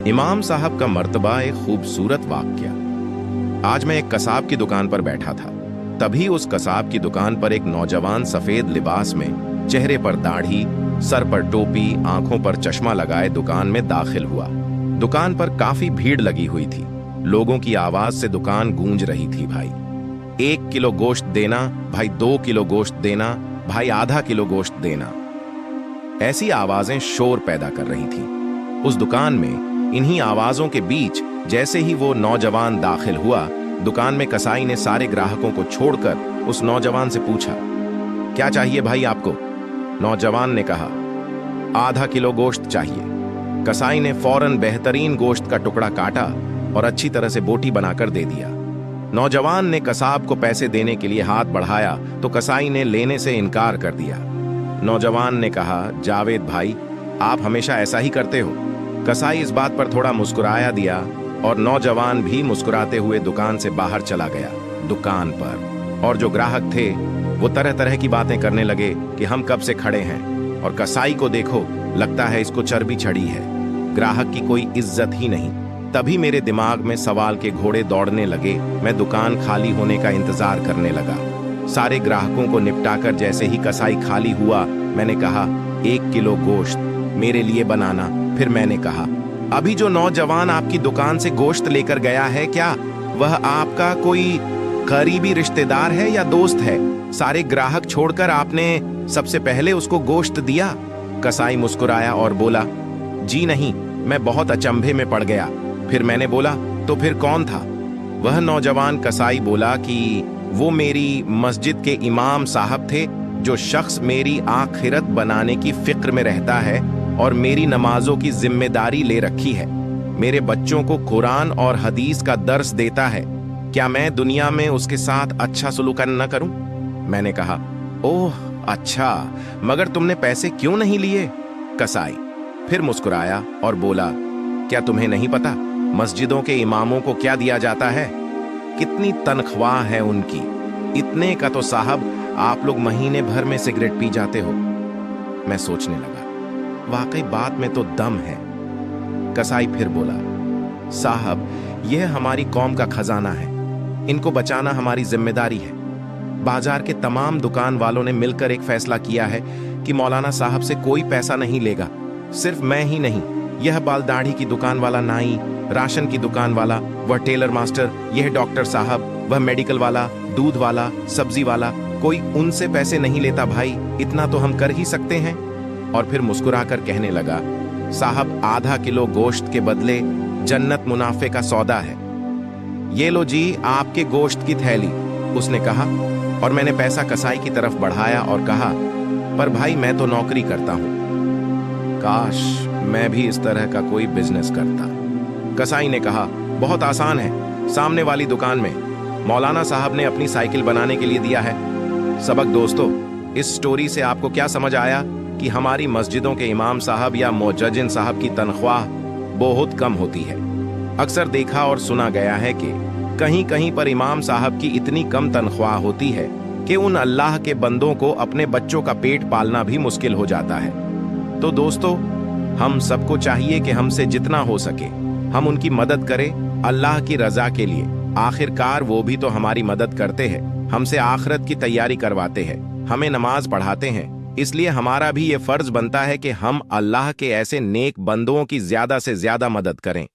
इमाम साहब का मर्तबा एक खूबसूरत वाक़या। आज मैं एक कसाब की दुकान पर बैठा था। तभी उस कसाब की दुकान पर एक नौजवान सफेद लिबास में, चेहरे पर दाढ़ी, सर पर टोपी, आंखों पर चश्मा लगाए दुकान में दाखिल हुआ। दुकान पर काफी भीड़ लगी हुई थी। लोगों की आवाज से दुकान गूंज रही थी। भाई 1 किलो गोश्त देना, भाई 2 किलो गोश्त देना, भाई आधा किलो गोश्त देना। ऐसी आवाजें शोर पैदा कर रही थी। उस दुकान में इन्हीं आवाजों के बीच जैसे ही वो नौजवान दाखिल हुआ, दुकान में कसाई ने सारे ग्राहकों को छोड़कर उस नौजवान से पूछा, क्या चाहिए भाई आपको? नौजवान ने कहा, आधा किलो गोश्त चाहिए। कसाई ने फौरन बेहतरीन गोश्त का टुकड़ा काटा और अच्छी तरह से बोटी बनाकर दे दिया। नौजवान ने कसाब को पैसे देने के लिए हाथ बढ़ाया तो कसाई ने लेने से इनकार कर दिया। नौजवान ने कहा, जावेद भाई, आप हमेशा ऐसा ही करते हो। कसाई इस बात पर थोड़ा मुस्कुराया दिया और नौजवान भी मुस्कुराते हुए दुकान से बाहर चला गया। दुकान पर और जो ग्राहक थे वो तरह तरह की बातें करने लगे कि हम कब से खड़े हैं और कसाई को देखो, लगता है इसको चर्बी चढ़ी है। ग्राहक की कोई इज्जत ही नहीं। तभी मेरे दिमाग में सवाल के घोड़े दौड़ने लगे। मैं दुकान खाली होने का इंतजार करने लगा। सारे ग्राहकों को निपटाकर जैसे ही कसाई खाली हुआ, मैंने कहा, 1 किलो गोश्त मेरे लिए बनाना। फिर मैंने कहा, अभी जो नौजवान आपकी दुकान से गोश्त लेकर गया है, क्या वह आपका कोई करीबी रिश्तेदार है या दोस्त है? सारे ग्राहक छोड़कर आपने सबसे पहले उसको गोश्त दिया? कसाई मुस्कुराया और बोला, जी नहीं, मैं बहुत अचंभे में पड़ गया। फिर मैंने बोला, तो फिर कौन था? वह नौजवान कसाई बोला कि वो मेरी मस्जिद के इमाम साहब थे, जो शख्स मेरी आखिरत बनाने की फिक्र में रहता है और मेरी नमाजों की जिम्मेदारी ले रखी है। मेरे बच्चों को कुरान और हदीस का दर्स देता है। क्या मैं दुनिया में उसके साथ अच्छा सलूक न करूं? मैंने कहा, ओह अच्छा, मगर तुमने पैसे क्यों नहीं लिए? कसाई फिर मुस्कुराया और बोला, क्या तुम्हें नहीं पता मस्जिदों के इमामों को क्या दिया जाता है? कितनी तनख्वाह है उनकी? इतने का तो साहब आप लोग महीने भर में सिगरेट पी जाते हो। मैं सोचने लगा, वाकई बात में तो दम है। कसाई फिर बोला, साहब, यह हमारी कौम का खजाना है, इनको बचाना हमारी जिम्मेदारी है। बाजार के तमाम दुकान वालों ने मिलकर एक फैसला किया है कि मौलाना साहब से कोई पैसा नहीं लेगा। सिर्फ मैं ही नहीं, यह बाल दाढ़ी की दुकान वाला नाई, राशन की दुकान वाला, वह टेलर मास्टर, यह डॉक्टर साहब, वह मेडिकल वाला, दूध वाला, सब्जी वाला, कोई उनसे पैसे नहीं लेता। भाई इतना तो हम कर ही सकते हैं। और फिर मुस्कुराकर कहने लगा, साहब, आधा किलो गोश्त के बदले जन्नत मुनाफे का सौदा है। ये लो जी आपके गोश्त की थैली, उसने कहा। और मैंने पैसा कसाई की तरफ बढ़ाया और कहा, पर भाई मैं तो नौकरी करता हूं, काश मैं भी इस तरह का कोई बिजनेस करता। कसाई ने कहा, बहुत आसान है, सामने वाली दुकान में मौलाना साहब ने अपनी साइकिल बनाने के लिए दिया है। सबक दोस्तों, इस स्टोरी से आपको क्या समझ आया कि हमारी मस्जिदों के इमाम साहब या मोअज्जिन साहब की तनख्वाह बहुत कम होती है। अक्सर देखा और सुना गया है कि कहीं कहीं पर इमाम साहब की इतनी कम तनख्वाह होती है कि उन अल्लाह के बंदों को अपने बच्चों का पेट पालना भी मुश्किल हो जाता है। तो दोस्तों, हम सबको चाहिए कि हमसे जितना हो सके हम उनकी मदद करें अल्लाह की रजा के लिए। आखिरकार वो भी तो हमारी मदद करते हैं, हमसे आखिरत की तैयारी करवाते हैं, हमें नमाज पढ़ाते हैं। इसलिए हमारा भी ये फर्ज बनता है कि हम अल्लाह के ऐसे नेक बंदों की ज्यादा से ज्यादा मदद करें।